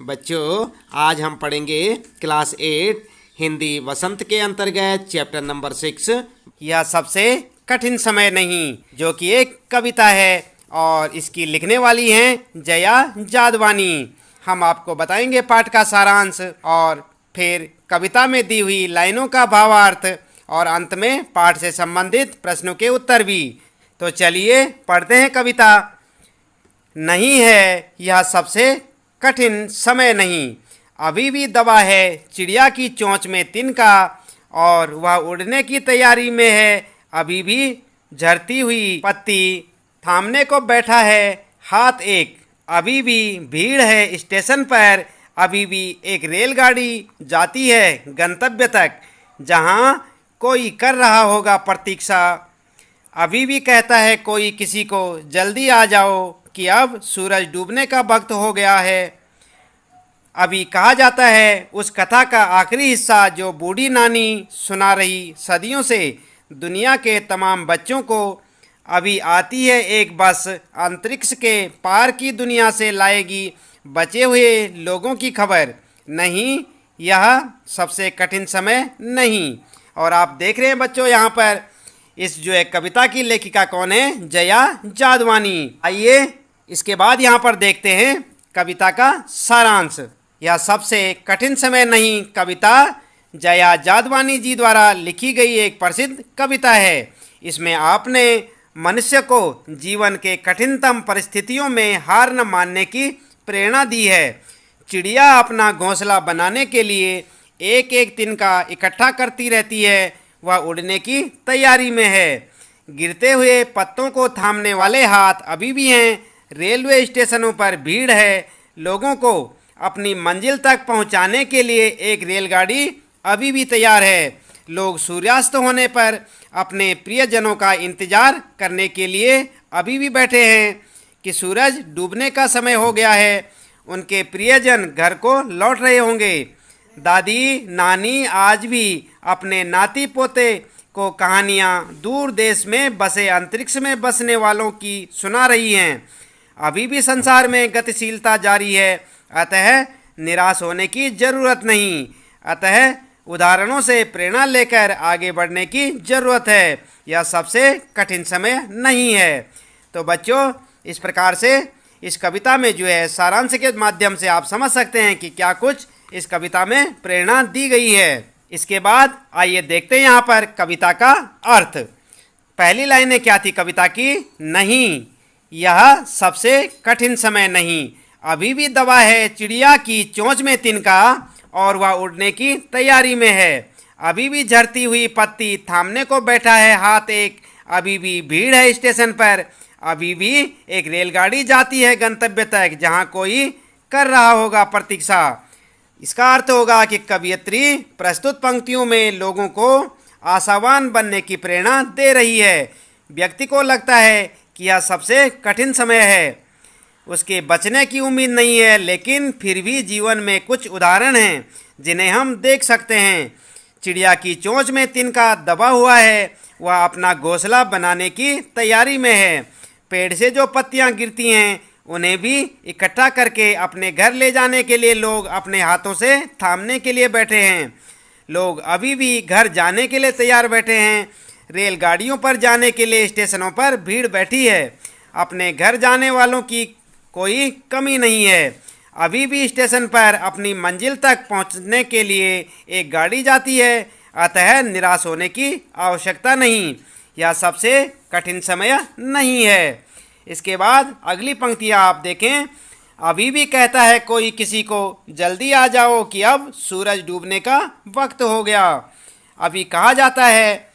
बच्चों, आज हम पढ़ेंगे क्लास 8 हिंदी वसंत के अंतर्गत चैप्टर नंबर 6 यह सबसे कठिन समय नहीं, जो कि एक कविता है और इसकी लिखने वाली हैं जया जादवानी। हम आपको बताएंगे पाठ का सारांश और फिर कविता में दी हुई लाइनों का भावार्थ और अंत में पाठ से संबंधित प्रश्नों के उत्तर भी। तो चलिए पढ़ते हैं कविता। नहीं है यह सबसे कठिन समय नहीं, अभी भी दबा है चिड़िया की चोंच में तिनका, और वह उड़ने की तैयारी में है, अभी भी झरती हुई पत्ती थामने को बैठा है हाथ एक। अभी भी भीड़ है स्टेशन पर, अभी भी एक रेलगाड़ी जाती है गंतव्य तक, जहां कोई कर रहा होगा प्रतीक्षा। अभी भी कहता है कोई किसी को जल्दी आ जाओ कि अब सूरज डूबने का वक्त हो गया है। अभी कहा जाता है उस कथा का आखिरी हिस्सा जो बूढ़ी नानी सुना रही सदियों से दुनिया के तमाम बच्चों को। अभी आती है एक बस अंतरिक्ष के पार की दुनिया से लाएगी बचे हुए लोगों की खबर। नहीं, यह सबसे कठिन समय नहीं। और आप देख रहे हैं बच्चों यहाँ पर इस जो है कविता की लेखिका कौन है, जया जादवानी। आइए इसके बाद यहाँ पर देखते हैं कविता का सारांश। यह सबसे कठिन समय नहीं कविता जया जादवानी जी द्वारा लिखी गई एक प्रसिद्ध कविता है। इसमें आपने मनुष्य को जीवन के कठिनतम परिस्थितियों में हार न मानने की प्रेरणा दी है। चिड़िया अपना घोंसला बनाने के लिए एक एक तिनका इकट्ठा करती रहती है, वह उड़ने की तैयारी में है। गिरते हुए पत्तों को थामने वाले हाथ अभी भी हैं। रेलवे स्टेशनों पर भीड़ है, लोगों को अपनी मंजिल तक पहुंचाने के लिए एक रेलगाड़ी अभी भी तैयार है। लोग सूर्यास्त होने पर अपने प्रियजनों का इंतजार करने के लिए अभी भी बैठे हैं कि सूरज डूबने का समय हो गया है। उनके प्रियजन घर को लौट रहे होंगे। दादी नानी आज भी अपने नाती पोते को कहानियाँ दूर देश में बसे अंतरिक्ष में बसने वालों की सुना रही हैं। अभी भी संसार में गतिशीलता जारी है, अतः निराश होने की जरूरत नहीं। अतः उदाहरणों से प्रेरणा लेकर आगे बढ़ने की जरूरत है। यह सबसे कठिन समय नहीं है। तो बच्चों, इस प्रकार से इस कविता में जो है सारांश के माध्यम से आप समझ सकते हैं कि क्या कुछ इस कविता में प्रेरणा दी गई है। इसके बाद आइए देखते हैं यहाँ पर कविता का अर्थ। पहली लाइनें क्या थी कविता की? नहीं, यह सबसे कठिन समय नहीं, अभी भी दबा है चिड़िया की चोंच में तिनका, और वह उड़ने की तैयारी में है। अभी भी झरती हुई पत्ती थामने को बैठा है हाथ एक। अभी भी भीड़ है स्टेशन पर, अभी भी एक रेलगाड़ी जाती है गंतव्य तक, जहां कोई कर रहा होगा प्रतीक्षा। इसका अर्थ होगा कि कवियत्री प्रस्तुत पंक्तियों में लोगों को आशावान बनने की प्रेरणा दे रही है। व्यक्ति को लगता है कि यह सबसे कठिन समय है, उसके बचने की उम्मीद नहीं है, लेकिन फिर भी जीवन में कुछ उदाहरण हैं जिन्हें हम देख सकते हैं। चिड़िया की चोंच में तिनका दबा हुआ है, वह अपना घोंसला बनाने की तैयारी में है। पेड़ से जो पत्तियां गिरती हैं उन्हें भी इकट्ठा करके अपने घर ले जाने के लिए लोग अपने हाथों से थामने के लिए बैठे हैं। लोग अभी भी घर जाने के लिए तैयार बैठे हैं। रेलगाड़ियों पर जाने के लिए स्टेशनों पर भीड़ बैठी है। अपने घर जाने वालों की कोई कमी नहीं है। अभी भी स्टेशन पर अपनी मंजिल तक पहुंचने के लिए एक गाड़ी जाती है, अतः निराश होने की आवश्यकता नहीं। यह सबसे कठिन समय नहीं है। इसके बाद अगली पंक्तियाँ आप देखें। अभी भी कहता है कोई किसी को जल्दी आ जाओ कि अब सूरज डूबने का वक्त हो गया। अभी कहा जाता है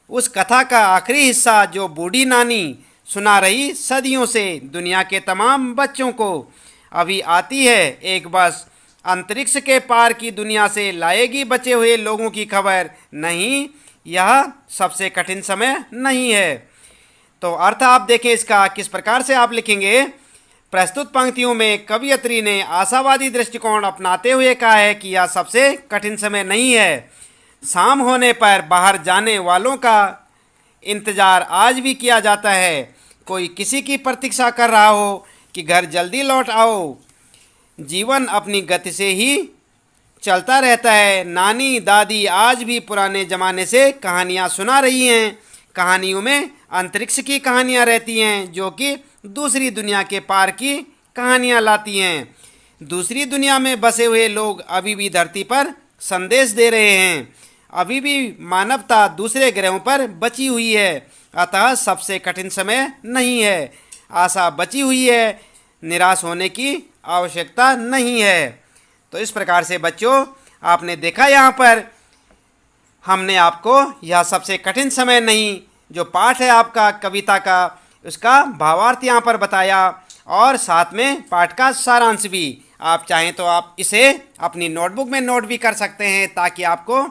उस कथा का आखिरी हिस्सा जो बूढ़ी नानी सुना रही सदियों से दुनिया के तमाम बच्चों को। अभी आती है एक बस अंतरिक्ष के पार की दुनिया से लाएगी बचे हुए लोगों की खबर। नहीं, यह सबसे कठिन समय नहीं है। तो अर्थ आप देखें इसका किस प्रकार से आप लिखेंगे। प्रस्तुत पंक्तियों में कवियत्री ने आशावादी दृष्टिकोण अपनाते हुए कहा है कि यह सबसे कठिन समय नहीं है। शाम होने पर बाहर जाने वालों का इंतजार आज भी किया जाता है। कोई किसी की प्रतीक्षा कर रहा हो कि घर जल्दी लौट आओ। जीवन अपनी गति से ही चलता रहता है। नानी दादी आज भी पुराने ज़माने से कहानियाँ सुना रही हैं। कहानियों में अंतरिक्ष की कहानियाँ रहती हैं जो कि दूसरी दुनिया के पार की कहानियाँ लाती हैं। दूसरी दुनिया में बसे हुए लोग अभी भी धरती पर संदेश दे रहे हैं। अभी भी मानवता दूसरे ग्रहों पर बची हुई है, अतः सबसे कठिन समय नहीं है। आशा बची हुई है, निराश होने की आवश्यकता नहीं है। तो इस प्रकार से बच्चों, आपने देखा यहाँ पर हमने आपको यह सबसे कठिन समय नहीं जो पाठ है आपका कविता का, उसका भावार्थ यहाँ पर बताया और साथ में पाठ का सारांश भी। आप चाहें तो आप इसे अपनी नोटबुक में नोट भी कर सकते हैं ताकि आपको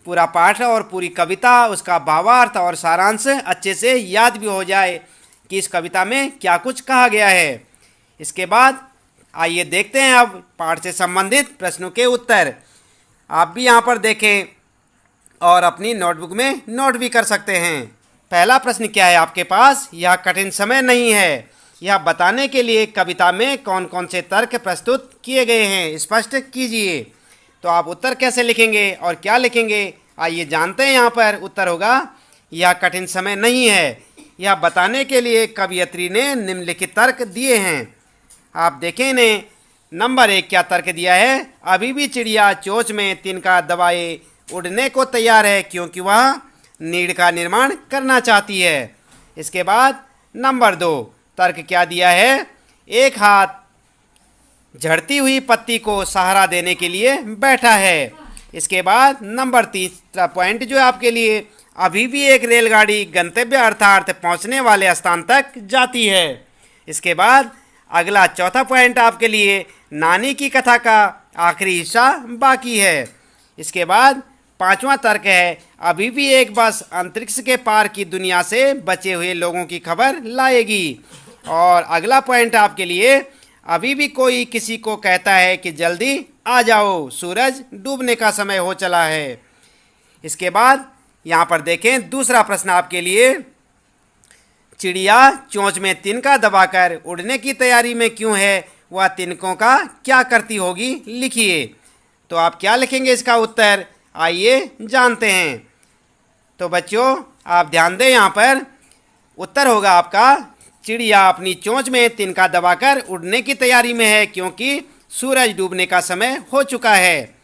पूरा पाठ और पूरी कविता, उसका भावार्थ और सारांश अच्छे से याद भी हो जाए कि इस कविता में क्या कुछ कहा गया है। इसके बाद आइए देखते हैं अब पाठ से संबंधित प्रश्नों के उत्तर। आप भी यहाँ पर देखें और अपनी नोटबुक में नोट भी कर सकते हैं। पहला प्रश्न क्या है आपके पास? यह कठिन समय नहीं है, यह बताने के लिए कविता में कौन कौन से तर्क प्रस्तुत किए गए हैं, स्पष्ट कीजिए। तो आप उत्तर कैसे लिखेंगे और क्या लिखेंगे, आइए जानते हैं। यहाँ पर उत्तर होगा यह कठिन समय नहीं है, यह बताने के लिए कवयित्री ने निम्नलिखित तर्क दिए हैं। आप देखें इन्हें। नंबर 1 क्या तर्क दिया है? अभी भी चिड़िया चोंच में तिनका दबाए उड़ने को तैयार है क्योंकि वह नीड़ का निर्माण करना चाहती है। इसके बाद नंबर 2 तर्क क्या दिया है? एक हाथ झड़ती हुई पत्ती को सहारा देने के लिए बैठा है। इसके बाद नंबर 3 पॉइंट जो है आपके लिए, अभी भी एक रेलगाड़ी गंतव्य अर्थात पहुंचने वाले स्थान तक जाती है। इसके बाद अगला चौथा पॉइंट आपके लिए, नानी की कथा का आखिरी हिस्सा बाकी है। इसके बाद 5वां तर्क है, अभी भी एक बस अंतरिक्ष के पार की दुनिया से बचे हुए लोगों की खबर लाएगी। और अगला पॉइंट आपके लिए, अभी भी कोई किसी को कहता है कि जल्दी आ जाओ, सूरज डूबने का समय हो चला है। इसके बाद यहाँ पर देखें दूसरा प्रश्न आपके लिए, चिड़िया चोंच में तिनका दबाकर उड़ने की तैयारी में क्यों है, वह तिनकों का क्या करती होगी, लिखिए। तो आप क्या लिखेंगे इसका उत्तर, आइए जानते हैं। तो बच्चों आप ध्यान दें, यहाँ पर उत्तर होगा आपका, चिड़िया अपनी चोंच में तिनका दबाकर उड़ने की तैयारी में है क्योंकि सूरज डूबने का समय हो चुका है।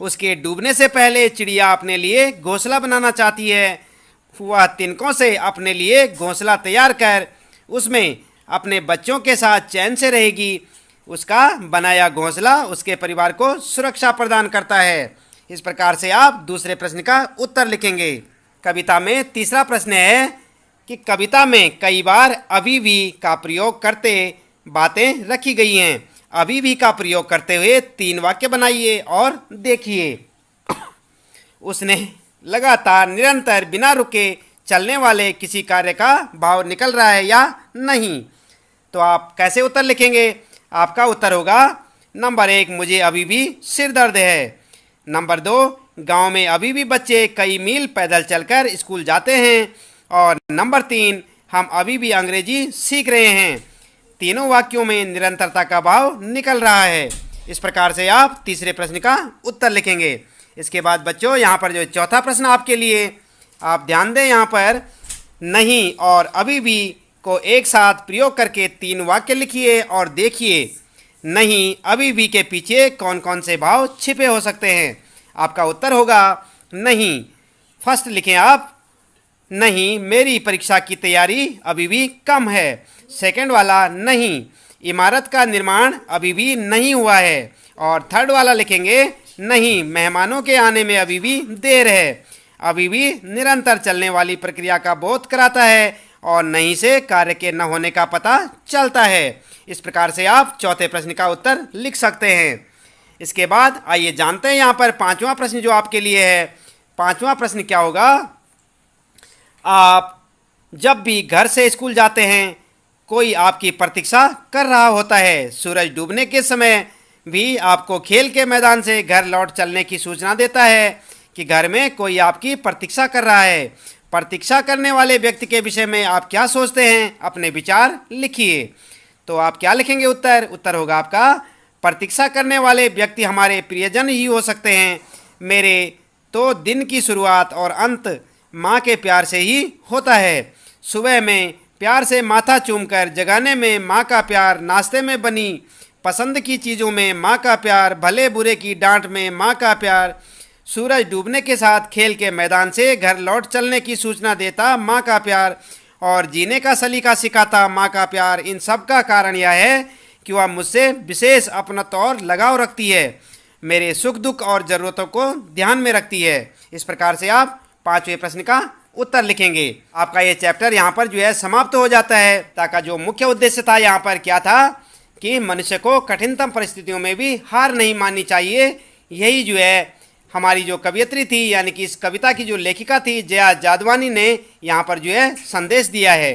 उसके डूबने से पहले चिड़िया अपने लिए घोंसला बनाना चाहती है। वह तिनकों से अपने लिए घोंसला तैयार कर उसमें अपने बच्चों के साथ चैन से रहेगी। उसका बनाया घोंसला उसके परिवार को सुरक्षा प्रदान करता है। इस प्रकार से आप दूसरे प्रश्न का उत्तर लिखेंगे। कविता में तीसरा प्रश्न है कि कविता में कई बार अभी भी का प्रयोग करते बातें रखी गई हैं। अभी भी का प्रयोग करते हुए 3 वाक्य बनाइए और देखिए। उसने लगातार निरंतर बिना रुके चलने वाले किसी कार्य का भाव निकल रहा है या नहीं। तो आप कैसे उत्तर लिखेंगे? आपका उत्तर होगा नंबर 1, मुझे अभी भी सिर दर्द है। नंबर 2, गांव में अभी भी बच्चे कई मील पैदल चलकर स्कूल जाते हैं। और नंबर 3, हम अभी भी अंग्रेजी सीख रहे हैं। तीनों वाक्यों में निरंतरता का भाव निकल रहा है। इस प्रकार से आप तीसरे प्रश्न का उत्तर लिखेंगे। इसके बाद बच्चों यहाँ पर जो चौथा प्रश्न आपके लिए, आप ध्यान दें, यहाँ पर नहीं और अभी भी को एक साथ प्रयोग करके 3 वाक्य लिखिए और देखिए नहीं अभी भी के पीछे कौन कौन से भाव छिपे हो सकते हैं। आपका उत्तर होगा नहीं। फर्स्ट लिखें आप, नहीं मेरी परीक्षा की तैयारी अभी भी कम है। सेकंड वाला, नहीं इमारत का निर्माण अभी भी नहीं हुआ है। और थर्ड वाला लिखेंगे, नहीं मेहमानों के आने में अभी भी देर है। अभी भी निरंतर चलने वाली प्रक्रिया का बोध कराता है और नहीं से कार्य के न होने का पता चलता है। इस प्रकार से आप चौथे प्रश्न का उत्तर लिख सकते हैं। इसके बाद आइए जानते हैं यहाँ पर 5वां प्रश्न जो आपके लिए है। 5वां प्रश्न क्या होगा? आप जब भी घर से स्कूल जाते हैं कोई आपकी प्रतीक्षा कर रहा होता है। सूरज डूबने के समय भी आपको खेल के मैदान से घर लौट चलने की सूचना देता है कि घर में कोई आपकी प्रतीक्षा कर रहा है। प्रतीक्षा करने वाले व्यक्ति के विषय में आप क्या सोचते हैं? अपने विचार लिखिए। तो आप क्या लिखेंगे? उत्तर उत्तर होगा आपका प्रतीक्षा करने वाले व्यक्ति हमारे प्रियजन ही हो सकते हैं। मेरे तो दिन की शुरुआत और अंत माँ के प्यार से ही होता है। सुबह में प्यार से माथा चूमकर जगाने में माँ का प्यार, नाश्ते में बनी पसंद की चीज़ों में माँ का प्यार, भले बुरे की डांट में माँ का प्यार, सूरज डूबने के साथ खेल के मैदान से घर लौट चलने की सूचना देता माँ का प्यार, और जीने का सलीका सिखाता माँ का प्यार। इन सब का कारण यह है कि वह मुझसे विशेष अपनत्व और लगाव रखती है, मेरे सुख दुख और ज़रूरतों को ध्यान में रखती है। इस प्रकार से आप 5वें प्रश्न का उत्तर लिखेंगे। आपका ये चैप्टर यहाँ पर जो है समाप्त हो जाता है। ताकि जो मुख्य उद्देश्य था यहाँ पर क्या था कि मनुष्य को कठिनतम परिस्थितियों में भी हार नहीं माननी चाहिए। यही जो है हमारी जो कवियत्री थी, यानी कि इस कविता की जो लेखिका थी जया जादवानी ने यहाँ पर जो है संदेश दिया है।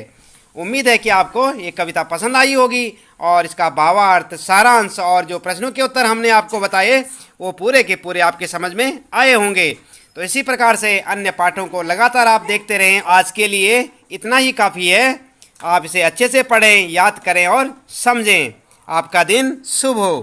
उम्मीद है कि आपको ये कविता पसंद आई होगी और इसका भावार्थ, सारांश और जो प्रश्नों के उत्तर हमने आपको बताए वो पूरे के पूरे आपके समझ में आए होंगे। तो इसी प्रकार से अन्य पाठों को लगातार आप देखते रहें। आज के लिए इतना ही काफ़ी है। आप इसे अच्छे से पढ़ें, याद करें और समझें। आपका दिन शुभ हो।